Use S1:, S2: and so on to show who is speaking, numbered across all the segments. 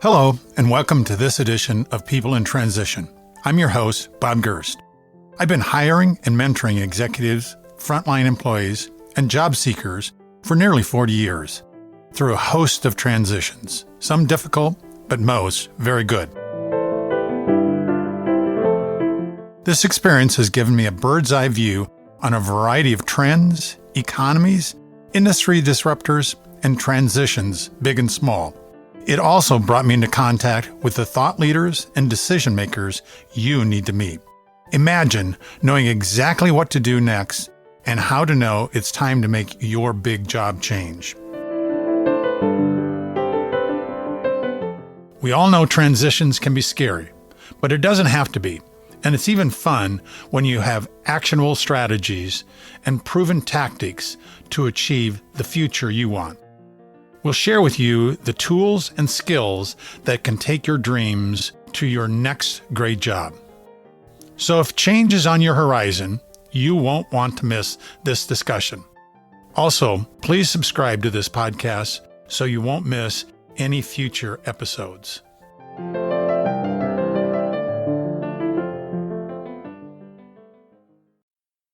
S1: Hello, and welcome to this edition of People in Transition. I'm your host, Bob Gerst. I've been hiring and mentoring executives, frontline employees, and job seekers for nearly 40 years through a host of transitions, some difficult, but most very good. This experience has given me a bird's eye view on a variety of trends, economies, industry disruptors, and transitions, big and small. It also brought me into contact with the thought leaders and decision makers you need to meet. Imagine knowing exactly what to do next and how to know it's time to make your big job change. We all know transitions can be scary, but it doesn't have to be. And it's even fun when you have actionable strategies and proven tactics to achieve the future you want. We'll share with you the tools and skills that can take your dreams to your next great job. So if change is on your horizon, you won't want to miss this discussion. Also, please subscribe to this podcast so you won't miss any future episodes.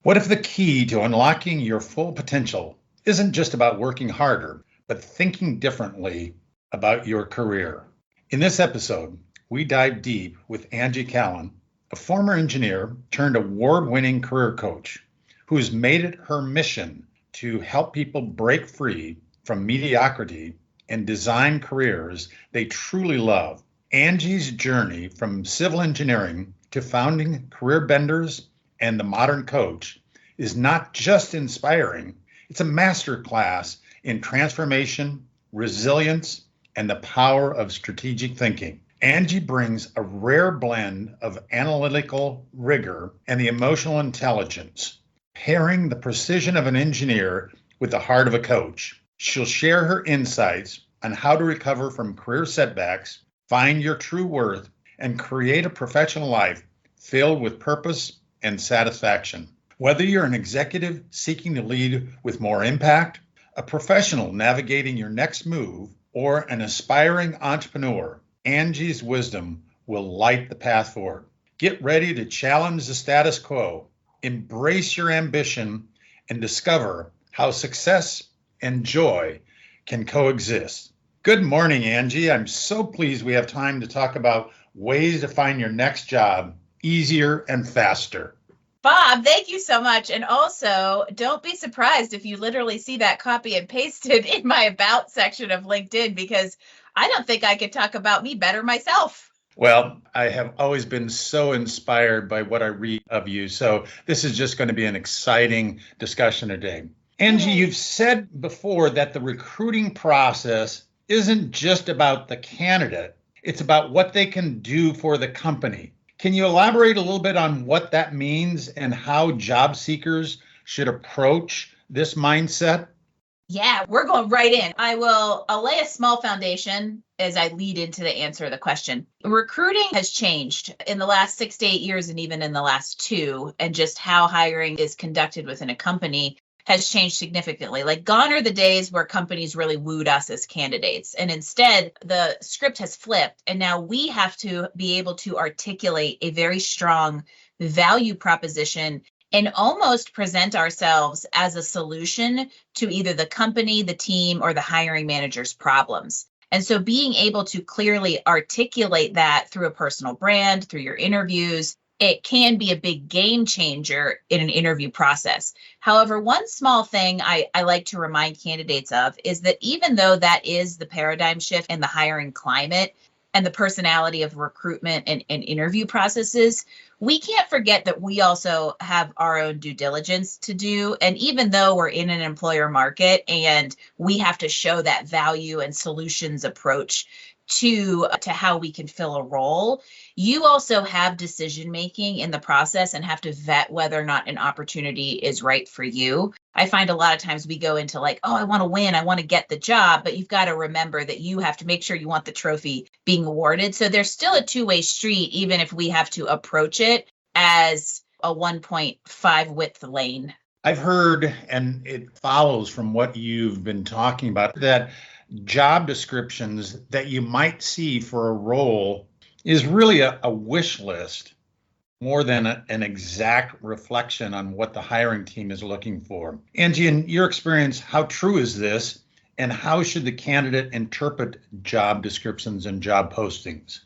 S1: What if the key to unlocking your full potential isn't just about working harder, but thinking differently about your career? In this episode, we dive deep with Angie Callen, a former engineer turned award-winning career coach who's made it her mission to help people break free from mediocrity and design careers they truly love. Angie's journey from civil engineering to founding Career Benders and the Modern Coach is not just inspiring, it's a masterclass in transformation, resilience, and the power of strategic thinking. Angie brings a rare blend of analytical rigor and the emotional intelligence, pairing the precision of an engineer with the heart of a coach. She'll share her insights on how to recover from career setbacks, find your true worth, and create a professional life filled with purpose and satisfaction. Whether you're an executive seeking to lead with more impact, a professional navigating your next move, or an aspiring entrepreneur, Angie's wisdom will light the path forward. Get ready to challenge the status quo, embrace your ambition, and discover how success and joy can coexist. Good morning, Angie. I'm so pleased we have time to talk about ways to find your next job easier and faster.
S2: Bob, thank you so much. And also, don't be surprised if you literally see that copy and pasted in my About section of LinkedIn, because I don't think I could talk about me better myself.
S1: Well, I have always been so inspired by what I read of you. So this is just going to be an exciting discussion today. Angie, you've said before that the recruiting process isn't just about the candidate. It's about what they can do for the company. Can you elaborate a little bit on what that means and how job seekers should approach this mindset?
S2: Yeah, we're going right in. I'll lay a small foundation as I lead into the answer to the question. Recruiting has changed in the last 6 to 8 years and even in the last 2, and just how hiring is conducted within a company has changed significantly. Like, gone are the days where companies really wooed us as candidates. And instead, the script has flipped. And now we have to be able to articulate a very strong value proposition and almost present ourselves as a solution to either the company, the team, or the hiring manager's problems. And so being able to clearly articulate that through a personal brand, through your interviews, it can be a big game changer in an interview process. However, one small thing I like to remind candidates of is that even though that is the paradigm shift in the hiring climate and the personality of recruitment and interview processes, we can't forget that we also have our own due diligence to do. And even though we're in an employer market and we have to show that value and solutions approach to how we can fill a role, you also have decision making in the process and have to vet whether or not an opportunity is right for you. I find a lot of times we go into like, oh, I want to win, I want to get the job, but you've got to remember that you have to make sure you want the trophy being awarded. So there's still a two-way street, even if we have to approach it as a 1.5 width lane.
S1: I've heard, and it follows from what you've been talking about, that job descriptions that you might see for a role is really a wish list more than an exact reflection on what the hiring team is looking for. Angie, in your experience, how true is this? And how should the candidate interpret job descriptions and job postings?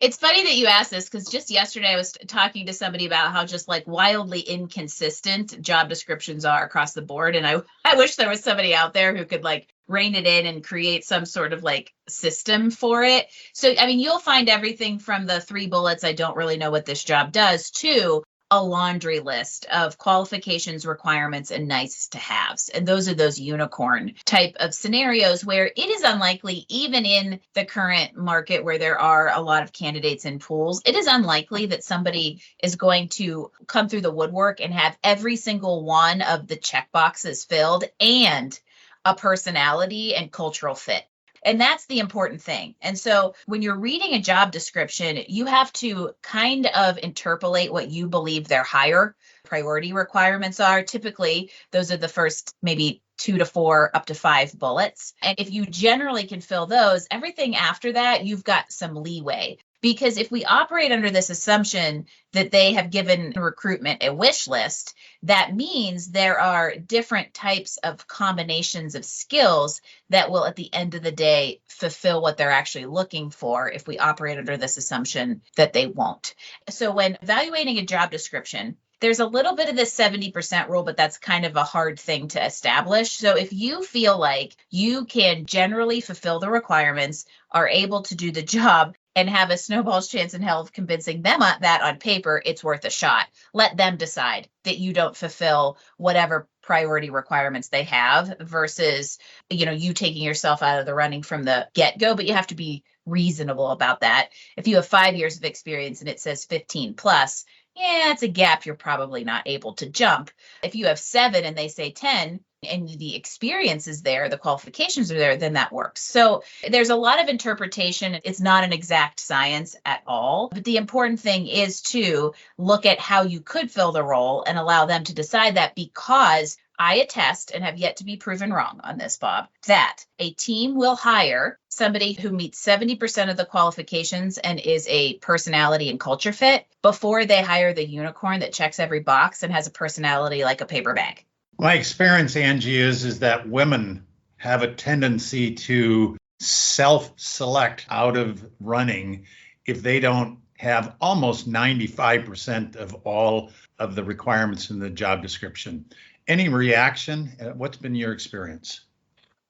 S2: It's funny that you asked this because just yesterday I was talking to somebody about how just like wildly inconsistent job descriptions are across the board. And I wish there was somebody out there who could like rein it in and create some sort of like system for it. So, I mean, you'll find everything from the 3 bullets, I don't really know what this job does, to a laundry list of qualifications, requirements, and nice to haves. And those are those unicorn type of scenarios where it is unlikely, even in the current market where there are a lot of candidates in pools, it is unlikely that somebody is going to come through the woodwork and have every single one of the checkboxes filled and a personality and cultural fit. And that's the important thing. And so when you're reading a job description, you have to kind of interpolate what you believe their higher priority requirements are. Typically, those are the first maybe 2 to 4, up to 5 bullets. And if you generally can fill those, everything after that, you've got some leeway. Because if we operate under this assumption that they have given recruitment a wish list, that means there are different types of combinations of skills that will, at the end of the day, fulfill what they're actually looking for if we operate under this assumption that they won't. So when evaluating a job description, there's a little bit of this 70% rule, but that's kind of a hard thing to establish. So if you feel like you can generally fulfill the requirements, are able to do the job, and have a snowball's chance in hell of convincing them that on paper, it's worth a shot. Let them decide that you don't fulfill whatever priority requirements they have versus, you taking yourself out of the running from the get-go, but you have to be reasonable about that. If you have 5 years of experience and it says 15 plus, yeah, it's a gap you're probably not able to jump. If you have 7 and they say 10, and the experience is there, the qualifications are there, then that works. So there's a lot of interpretation. It's not an exact science at all. But the important thing is to look at how you could fill the role and allow them to decide that, because I attest, and have yet to be proven wrong on this, Bob, that a team will hire somebody who meets 70% of the qualifications and is a personality and culture fit before they hire the unicorn that checks every box and has a personality like a paper bag.
S1: My experience, Angie, is that women have a tendency to self-select out of running if they don't have almost 95% of all of the requirements in the job description. Any reaction? What's been your experience?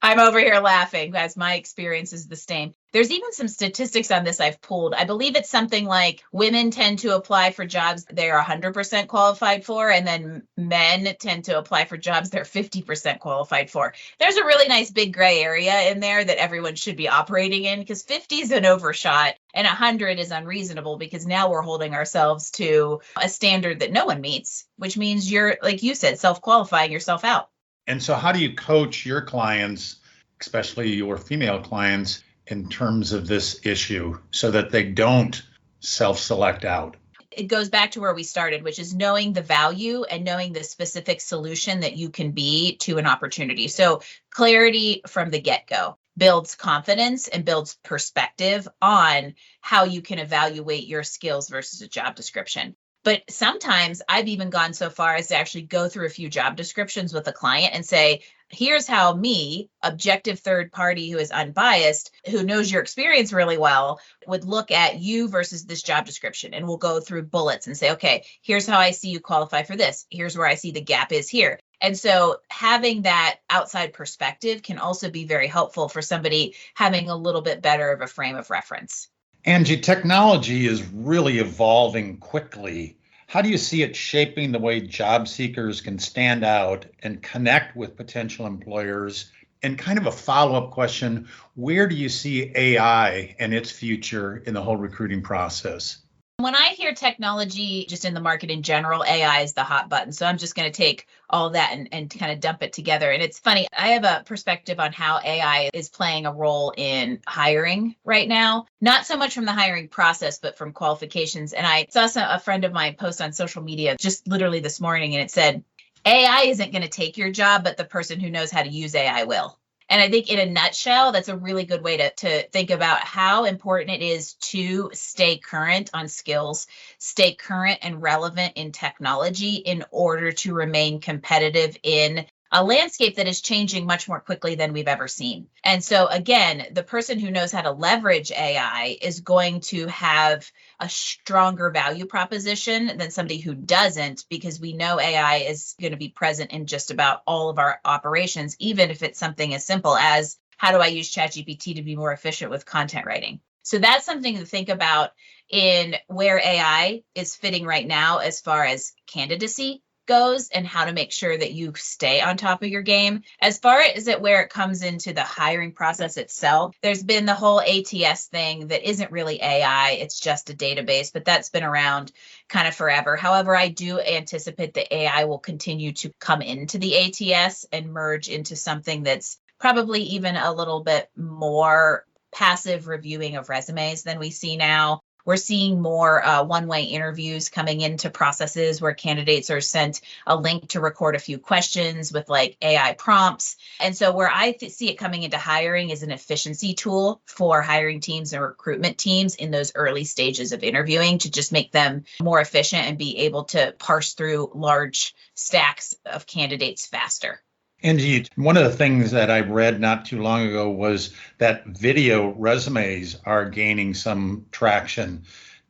S2: I'm over here laughing as my experience is the same. There's even some statistics on this I've pulled. I believe it's something like women tend to apply for jobs they're 100% qualified for, and then men tend to apply for jobs they're 50% qualified for. There's a really nice big gray area in there that everyone should be operating in, because 50 is an overshot and 100 is unreasonable, because now we're holding ourselves to a standard that no one meets, which means you're, like you said, self-qualifying yourself out.
S1: And so how do you coach your clients, especially your female clients, in terms of this issue so that they don't self-select out?
S2: It goes back to where we started, which is knowing the value and knowing the specific solution that you can be to an opportunity. So clarity from the get-go builds confidence and builds perspective on how you can evaluate your skills versus a job description. But sometimes I've even gone so far as to actually go through a few job descriptions with a client and say, here's how me, objective third party who is unbiased, who knows your experience really well, would look at you versus this job description. And we'll go through bullets and say, okay, here's how I see you qualify for this. Here's where I see the gap is here. And so having that outside perspective can also be very helpful for somebody having a little bit better of a frame of reference.
S1: Angie, technology is really evolving quickly. How do you see it shaping the way job seekers can stand out and connect with potential employers? And kind of a follow-up question, where do you see AI and its future in the whole recruiting process?
S2: When I hear technology just in the market in general, AI is the hot button. So I'm just going to take all of that and kind of dump it together. And it's funny, I have a perspective on how AI is playing a role in hiring right now, not so much from the hiring process, but from qualifications. And I saw a friend of mine post on social media just literally this morning, and it said, AI isn't going to take your job, but the person who knows how to use AI will. And I think in a nutshell, that's a really good way to think about how important it is to stay current on skills, stay current and relevant in technology in order to remain competitive in a landscape that is changing much more quickly than we've ever seen. And so again, the person who knows how to leverage AI is going to have a stronger value proposition than somebody who doesn't, because we know AI is going to be present in just about all of our operations, even if it's something as simple as how do I use ChatGPT to be more efficient with content writing? So that's something to think about in where AI is fitting right now as far as candidacy goes and how to make sure that you stay on top of your game. As far as where it comes into the hiring process itself, there's been the whole ATS thing that isn't really AI, it's just a database, but that's been around kind of forever. However, I do anticipate that AI will continue to come into the ATS and merge into something that's probably even a little bit more passive reviewing of resumes than we see now. We're seeing more one-way interviews coming into processes where candidates are sent a link to record a few questions with like AI prompts. And so where I see it coming into hiring is an efficiency tool for hiring teams and recruitment teams in those early stages of interviewing to just make them more efficient and be able to parse through large stacks of candidates faster.
S1: Angie, one of the things that I read not too long ago was that video resumes are gaining some traction.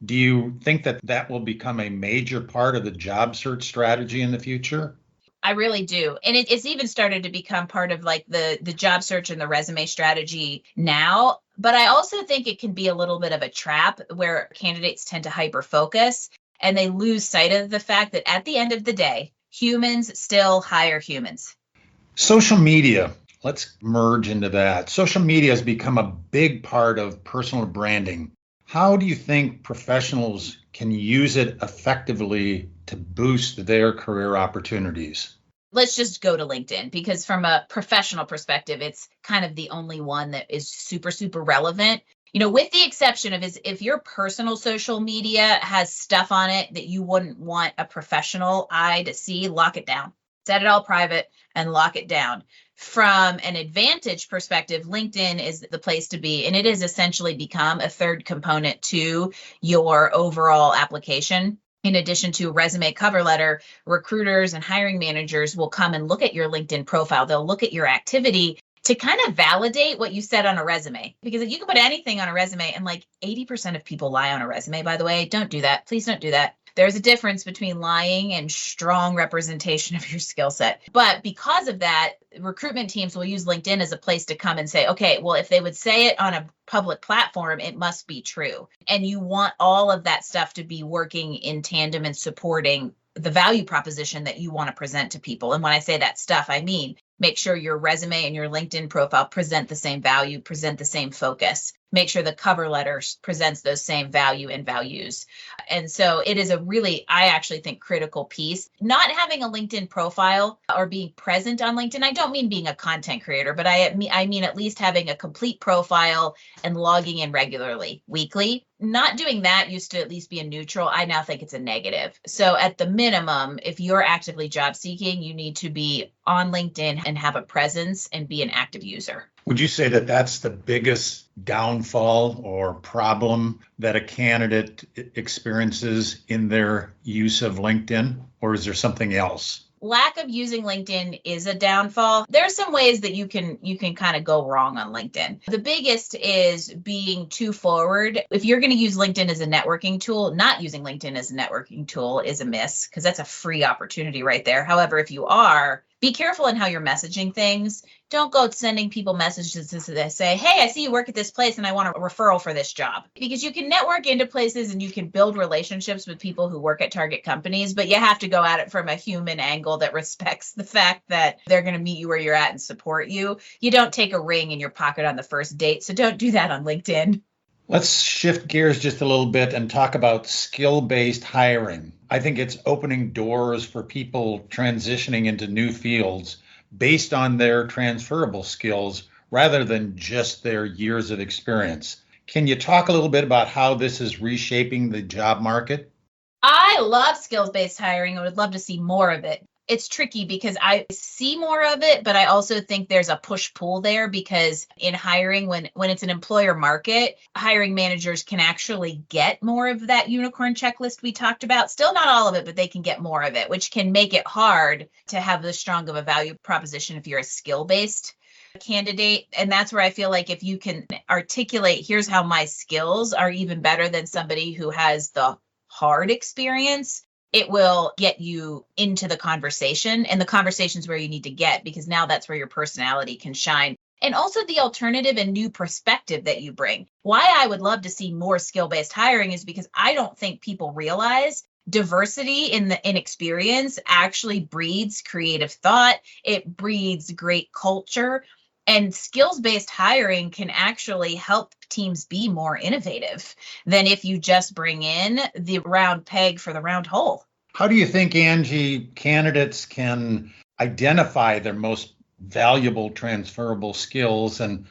S1: Do you think that that will become a major part of the job search strategy in the future?
S2: I really do. And it's even started to become part of like the job search and the resume strategy now. But I also think it can be a little bit of a trap where candidates tend to hyper focus and they lose sight of the fact that at the end of the day, humans still hire humans.
S1: Social media, let's merge into that. Social media has become a big part of personal branding. How do you think professionals can use it effectively to boost their career opportunities?
S2: Let's just go to LinkedIn because from a professional perspective, it's kind of the only one that is super, super relevant. You know, with the exception of if your personal social media has stuff on it that you wouldn't want a professional eye to see, lock it down. Set it all private and lock it down. From an advantage perspective, LinkedIn is the place to be, and it has essentially become a third component to your overall application. In addition to resume, cover letter, recruiters and hiring managers will come and look at your LinkedIn profile. They'll look at your activity to kind of validate what you said on a resume. Because if you can put anything on a resume, and like 80% of people lie on a resume, by the way, don't do that. Please don't do that. There's a difference between lying and strong representation of your skill set. But because of that, recruitment teams will use LinkedIn as a place to come and say, okay, well, if they would say it on a public platform, it must be true. And you want all of that stuff to be working in tandem and supporting the value proposition that you want to present to people. And when I say that stuff, I mean, make sure your resume and your LinkedIn profile present the same value, present the same focus. Make sure the cover letter presents those same value and values. And so it is a really, I actually think, critical piece. Not having a LinkedIn profile or being present on LinkedIn, I don't mean being a content creator, but I mean at least having a complete profile and logging in regularly, weekly. Not doing that used to at least be a neutral. I now think it's a negative. So at the minimum, if you're actively job seeking, you need to be on LinkedIn and have a presence and be an active user.
S1: Would you say that that's the biggest downfall or problem that a candidate experiences in their use of LinkedIn, or is there something else?
S2: Lack of using LinkedIn is a downfall. There are some ways that you can kind of go wrong on LinkedIn. The biggest is being too forward. If you're going to use LinkedIn as a networking tool, not using LinkedIn as a networking tool is a miss because that's a free opportunity right there. However, if you are, be careful in how you're messaging things. Don't go sending people messages that say, hey, I see you work at this place and I want a referral for this job. Because you can network into places and you can build relationships with people who work at target companies, but you have to go at it from a human angle that respects the fact that they're going to meet you where you're at and support you. You don't take a ring in your pocket on the first date, so don't do that on LinkedIn.
S1: Let's shift gears just a little bit and talk about skill-based hiring. I think it's opening doors for people transitioning into new fields based on their transferable skills rather than just their years of experience. Can you talk a little bit about how this is reshaping the job market?
S2: I love skills-based hiring. I would love to see more of it. It's tricky because I see more of it, but I also think there's a push-pull there because in hiring, when it's an employer market, hiring managers can actually get more of that unicorn checklist we talked about. Still not all of it, but they can get more of it, which can make it hard to have this strong of a value proposition if you're a skill-based candidate. And that's where I feel like if you can articulate, here's how my skills are even better than somebody who has the hard experience, it will get you into the conversation, and the conversations where you need to get, because now that's where your personality can shine. And also the alternative and new perspective that you bring. Why I would love to see more skill-based hiring is because I don't think people realize diversity in experience actually breeds creative thought. It breeds great culture. And skills-based hiring can actually help teams be more innovative than if you just bring in the round peg for the round hole.
S1: How do you think, Angie, candidates can identify their most valuable transferable skills, and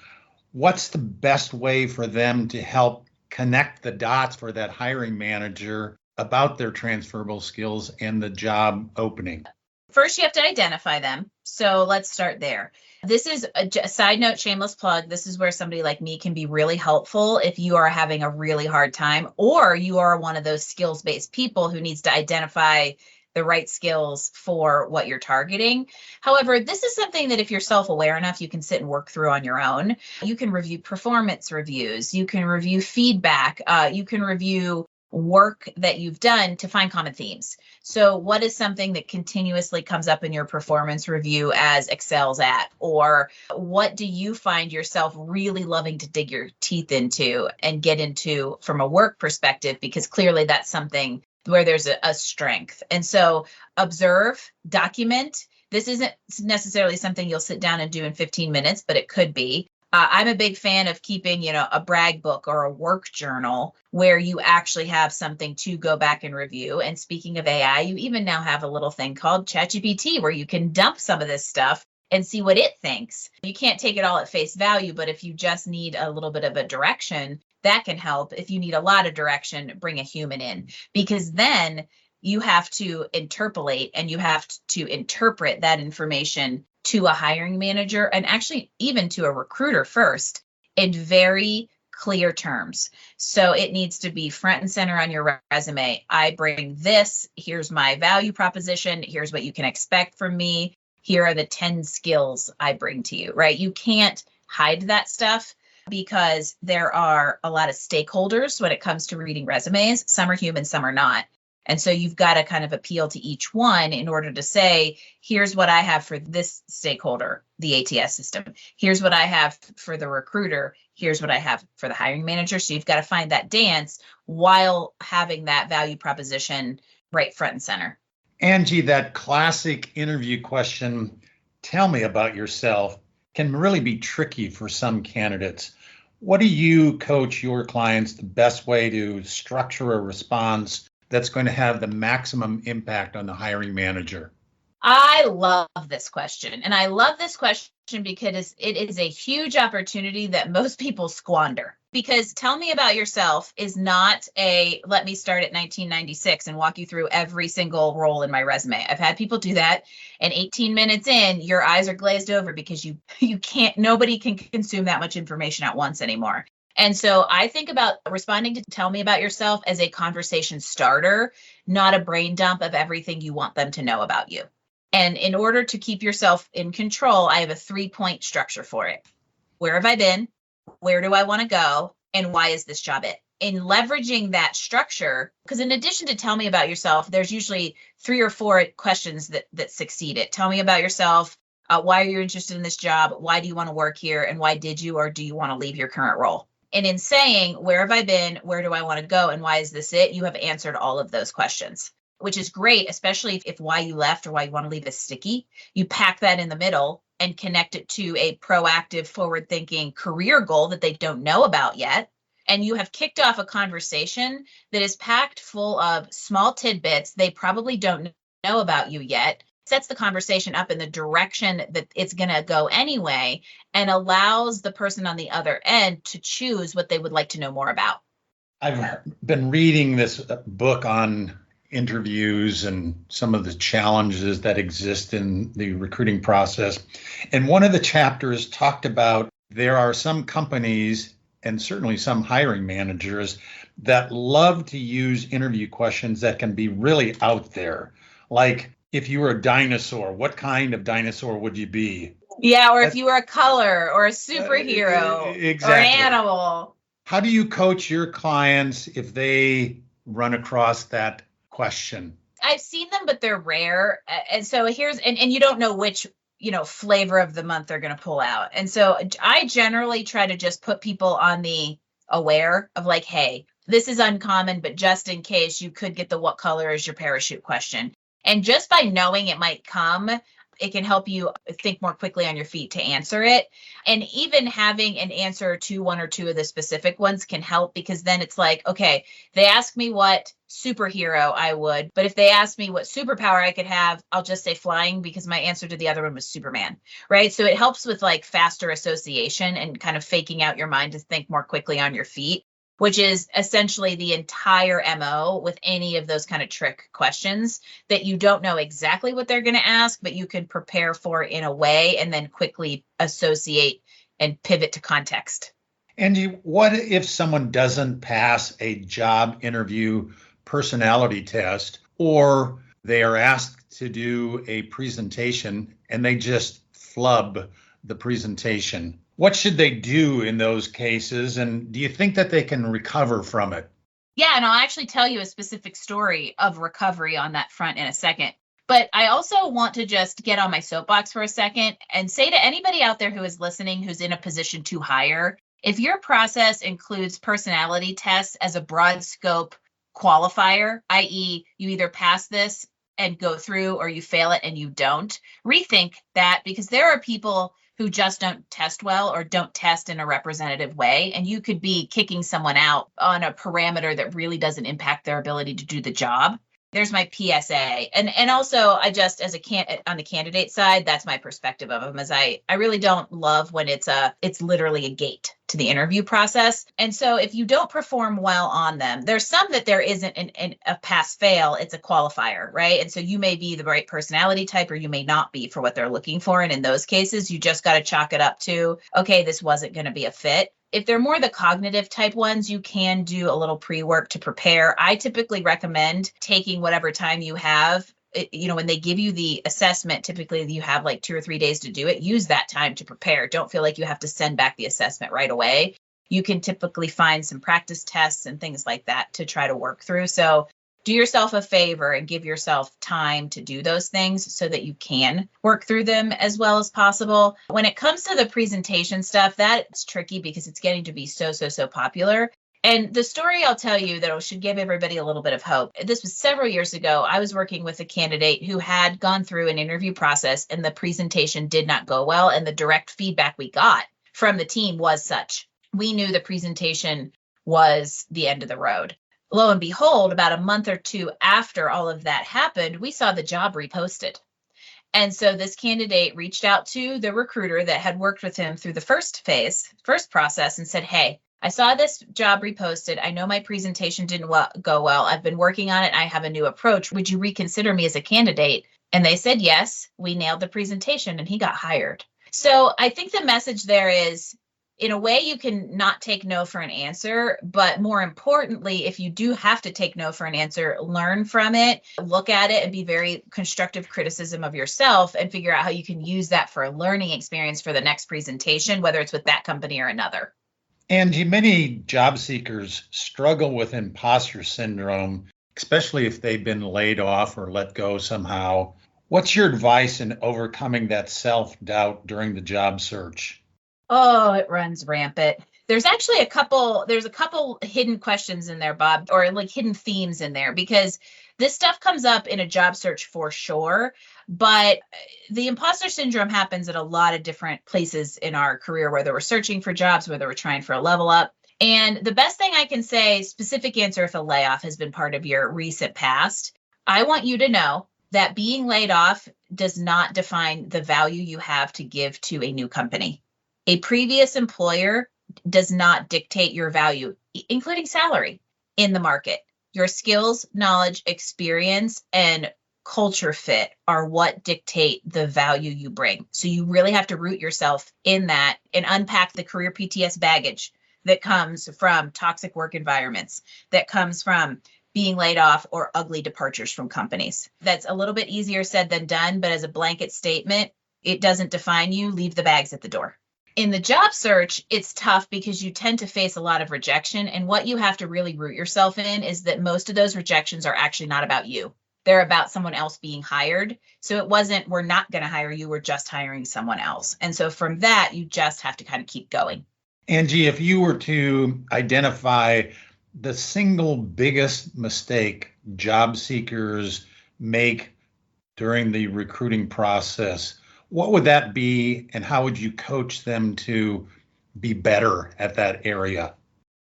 S1: what's the best way for them to help connect the dots for that hiring manager about their transferable skills and the job opening?
S2: First, you have to identify them. So let's start there. This is a side note, shameless plug. This is where somebody like me can be really helpful if you are having a really hard time, or you are one of those skills-based people who needs to identify the right skills for what you're targeting. However, this is something that if you're self-aware enough, you can sit and work through on your own. You can review performance reviews. You can review feedback. You can review work that you've done to find common themes. So what is something that continuously comes up in your performance review as excels at? Or what do you find yourself really loving to dig your teeth into and get into from a work perspective? Because clearly that's something where there's a strength. And so observe, document. This isn't necessarily something you'll sit down and do in 15 minutes, but it could be. I'm a big fan of keeping, a brag book or a work journal where you actually have something to go back and review. And speaking of AI, you even now have a little thing called ChatGPT where you can dump some of this stuff and see what it thinks. You can't take it all at face value, but if you just need a little bit of a direction, that can help. If you need a lot of direction, bring a human in, because then you have to interpolate and you have to interpret that information to a hiring manager, and actually even to a recruiter first, in very clear terms. So it needs to be front and center on your resume. I bring this. Here's my value proposition. Here's what you can expect from me. Here are the 10 skills I bring to you, right? You can't hide that stuff because there are a lot of stakeholders when it comes to reading resumes. Some are human, some are not. And so you've got to kind of appeal to each one in order to say, here's what I have for this stakeholder, the ATS system. Here's what I have for the recruiter. Here's what I have for the hiring manager. So you've got to find that dance while having that value proposition right front and center.
S1: Angie, that classic interview question, tell me about yourself, can really be tricky for some candidates. What do you coach your clients the best way to structure a response that's going to have the maximum impact on the hiring manager?
S2: I love this question. And I love this question because it is a huge opportunity that most people squander. Because tell me about yourself is not a let me start at 1996 and walk you through every single role in my resume. I've had people do that. And 18 minutes in, your eyes are glazed over because you can't, nobody can consume that much information at once anymore. And so I think about responding to tell me about yourself as a conversation starter, not a brain dump of everything you want them to know about you. And in order to keep yourself in control, I have a 3-point structure for it. Where have I been? Where do I want to go? And why is this job it? In leveraging that structure, because in addition to tell me about yourself, there's usually 3 or 4 questions that succeed it. Tell me about yourself. Why are you interested in this job? Why do you want to work here? And why did you or do you want to leave your current role? And in saying, where have I been? Where do I want to go? And why is this it? You have answered all of those questions, which is great, especially if why you left or why you want to leave is sticky. You pack that in the middle and connect it to a proactive, forward-thinking career goal that they don't know about yet. And you have kicked off a conversation that is packed full of small tidbits they probably don't know about you yet, sets the conversation up in the direction that it's going to go anyway, and allows the person on the other end to choose what they would like to know more about.
S1: I've been reading this book on interviews and some of the challenges that exist in the recruiting process. And one of the chapters talked about there are some companies and certainly some hiring managers that love to use interview questions that can be really out there. Like, if you were a dinosaur, what kind of dinosaur would you be?
S2: Yeah, or if you were a color or a superhero or an
S1: Exactly.
S2: animal.
S1: How do you coach your clients if they run across that question?
S2: I've seen them, but they're rare. And so and you don't know which, flavor of the month they're going to pull out. And so I generally try to just put people on the aware of like, hey, this is uncommon, but just in case, you could get the what color is your parachute question. And just by knowing it might come, it can help you think more quickly on your feet to answer it. And even having an answer to one or two of the specific ones can help, because then it's like, okay, they ask me what superhero I would, but if they ask me what superpower I could have, I'll just say flying, because my answer to the other one was Superman, right? So it helps with like faster association and kind of faking out your mind to think more quickly on your feet, which is essentially the entire MO with any of those kind of trick questions, that you don't know exactly what they're going to ask, but you can prepare for in a way and then quickly associate and pivot to context.
S1: Angie, what if someone doesn't pass a job interview personality test, or they are asked to do a presentation and they just flub the presentation? What should they do in those cases? And do you think that they can recover from it?
S2: Yeah, and I'll actually tell you a specific story of recovery on that front in a second. But I also want to just get on my soapbox for a second and say to anybody out there who is listening, who's in a position to hire, if your process includes personality tests as a broad scope qualifier, i.e., you either pass this and go through, or you fail it and you don't, rethink that, because there are people who just don't test well or don't test in a representative way. And you could be kicking someone out on a parameter that really doesn't impact their ability to do the job. There's my PSA. And also, I just, on the candidate side, that's my perspective of them, as I really don't love when it's literally a gate to the interview process. And so if you don't perform well on them, there's some that there isn't a pass fail, it's a qualifier, right? And so you may be the right personality type, or you may not be for what they're looking for. And in those cases, you just got to chalk it up to, okay, this wasn't going to be a fit. If they're more the cognitive type ones, you can do a little pre-work to prepare. I typically recommend taking whatever time you have. When they give you the assessment, typically you have like 2 or 3 days to do it. Use that time to prepare. Don't feel like you have to send back the assessment right away. You can typically find some practice tests and things like that to try to work through. So do yourself a favor and give yourself time to do those things so that you can work through them as well as possible. When it comes to the presentation stuff, that's tricky because it's getting to be so popular. And the story I'll tell you that should give everybody a little bit of hope. This was several years ago. I was working with a candidate who had gone through an interview process and the presentation did not go well. And the direct feedback we got from the team was such. We knew the presentation was the end of the road. Lo and behold, about a month or two after all of that happened, we saw the job reposted. And so this candidate reached out to the recruiter that had worked with him through the first process, and said, hey, I saw this job reposted. I know my presentation didn't go well. I've been working on it. I have a new approach. Would you reconsider me as a candidate? And they said, yes, we nailed the presentation, and he got hired. So I think the message there is, in a way, you can not take no for an answer, but more importantly, if you do have to take no for an answer, learn from it, look at it, and be very constructive criticism of yourself, and figure out how you can use that for a learning experience for the next presentation, whether it's with that company or another.
S1: Angie, many job seekers struggle with imposter syndrome, especially if they've been laid off or let go somehow. What's your advice in overcoming that self-doubt during the job search?
S2: Oh, it runs rampant. There's actually a couple hidden questions in there, Bob, or like hidden themes in there, because this stuff comes up in a job search for sure. But the imposter syndrome happens at a lot of different places in our career, whether we're searching for jobs, whether we're trying for a level up. And the best thing I can say, specific answer if a layoff has been part of your recent past, I want you to know that being laid off does not define the value you have to give to a new company. A previous employer does not dictate your value, including salary, in the market. Your skills, knowledge, experience, and culture fit are what dictate the value you bring. So you really have to root yourself in that and unpack the career PTS baggage that comes from toxic work environments, that comes from being laid off or ugly departures from companies. That's a little bit easier said than done, but as a blanket statement, it doesn't define you. Leave the bags at the door. In the job search, it's tough because you tend to face a lot of rejection. And what you have to really root yourself in is that most of those rejections are actually not about you. They're about someone else being hired. So it wasn't, we're not going to hire you, we're just hiring someone else. And so from that, you just have to kind of keep going.
S1: Angie, if you were to identify the single biggest mistake job seekers make during the recruiting process, what would that be, and how would you coach them to be better at that area?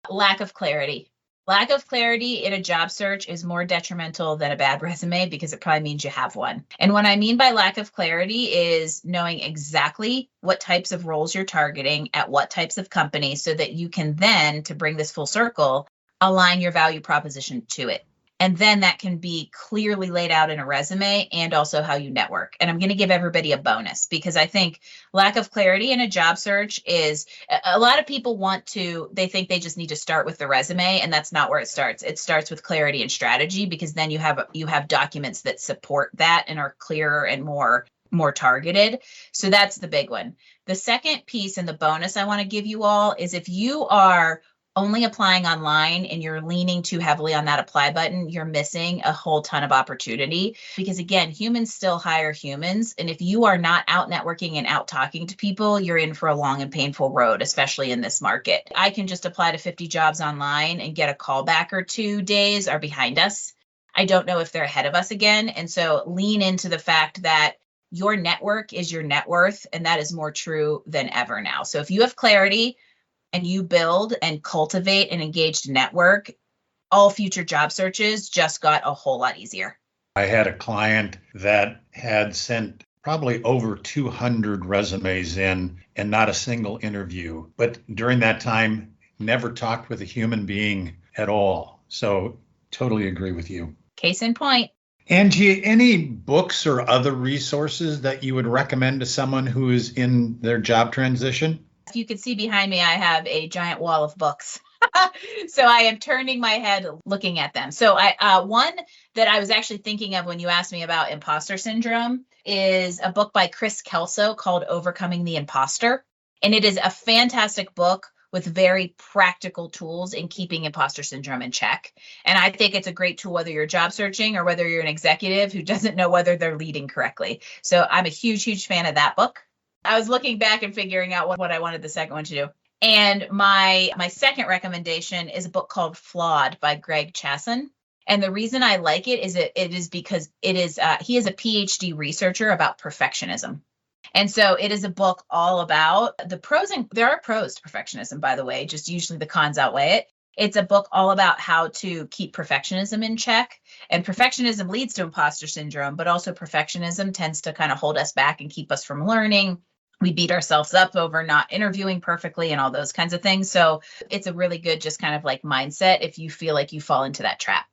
S2: Lack of clarity. Lack of clarity in a job search is more detrimental than a bad resume because it probably means you have one. And what I mean by lack of clarity is knowing exactly what types of roles you're targeting at what types of companies so that you can then, to bring this full circle, align your value proposition to it. And then that can be clearly laid out in a resume and also how you network. And I'm going to give everybody a bonus because I think lack of clarity in a job search is a lot of people they think they just need to start with the resume, and that's not where it starts. It starts with clarity and strategy because then you have documents that support that and are clearer and more targeted. So that's the big one. The second piece and the bonus I want to give you all is if you are only applying online and you're leaning too heavily on that apply button, you're missing a whole ton of opportunity because again, humans still hire humans. And if you are not out networking and out talking to people, you're in for a long and painful road, especially in this market. I can just apply to 50 jobs online and get a call back or 2 days are behind us. I don't know if they're ahead of us again. And so lean into the fact that your network is your net worth. And that is more true than ever now. So if you have clarity, and you build and cultivate an engaged network, all future job searches just got a whole lot easier.
S1: I had a client that had sent probably over 200 resumes in and not a single interview, but during that time, never talked with a human being at all. So totally agree with you.
S2: Case in point.
S1: Angie, any books or other resources that you would recommend to someone who is in their job transition?
S2: If you can see behind me, I have a giant wall of books. So I am turning my head looking at them. So one that I was actually thinking of when you asked me about imposter syndrome is a book by Chris Kelso called Overcoming the Imposter. And it is a fantastic book with very practical tools in keeping imposter syndrome in check. And I think it's a great tool whether you're job searching or whether you're an executive who doesn't know whether they're leading correctly. So I'm a huge, huge fan of that book. I was looking back and figuring out what I wanted the second one to do. And my second recommendation is a book called Flawed by Greg Chasson. And the reason I like it is because he is a PhD researcher about perfectionism. And so it is a book all about the pros, and there are pros to perfectionism, by the way, just usually the cons outweigh it. It's a book all about how to keep perfectionism in check. And perfectionism leads to imposter syndrome, but also perfectionism tends to kind of hold us back and keep us from learning. We beat ourselves up over not interviewing perfectly and all those kinds of things. So it's a really good just kind of like mindset if you feel like you fall into that trap.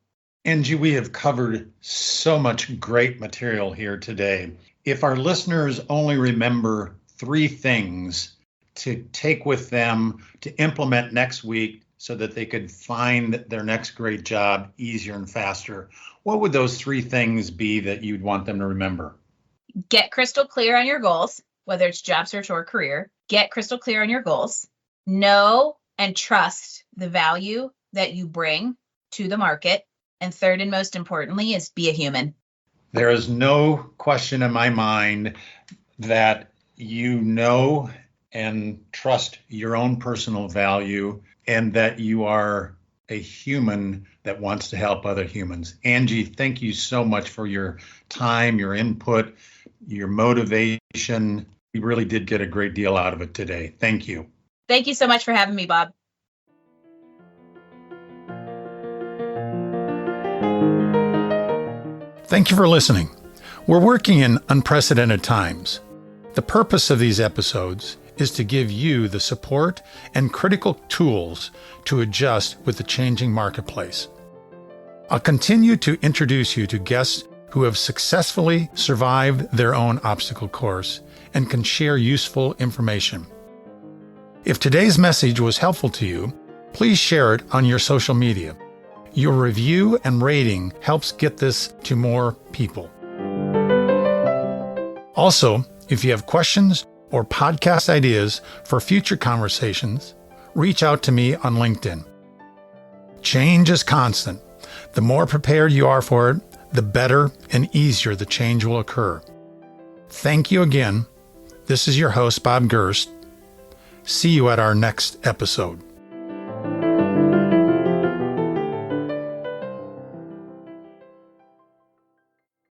S1: Angie, we have covered so much great material here today. If our listeners only remember 3 things to take with them to implement next week so that they could find their next great job easier and faster, what would those 3 things be that you'd want them to remember?
S2: Get crystal clear on your goals. Whether it's job search or career, get crystal clear on your goals, know and trust the value that you bring to the market. And third and most importantly is be a human.
S1: There is no question in my mind that you know and trust your own personal value and that you are a human that wants to help other humans. Angie, thank you so much for your time, your input, your motivation. We really did get a great deal out of it today. Thank you.
S2: Thank you so much for having me, Bob.
S1: Thank you for listening. We're working in unprecedented times. The purpose of these episodes is to give you the support and critical tools to adjust with the changing marketplace. I'll continue to introduce you to guests who have successfully survived their own obstacle course and can share useful information. If today's message was helpful to you, please share it on your social media. Your review and rating helps get this to more people. Also, if you have questions or podcast ideas for future conversations, reach out to me on LinkedIn. Change is constant. The more prepared you are for it, the better and easier the change will occur. Thank you again. This is your host, Bob Gerst. See you at our next episode.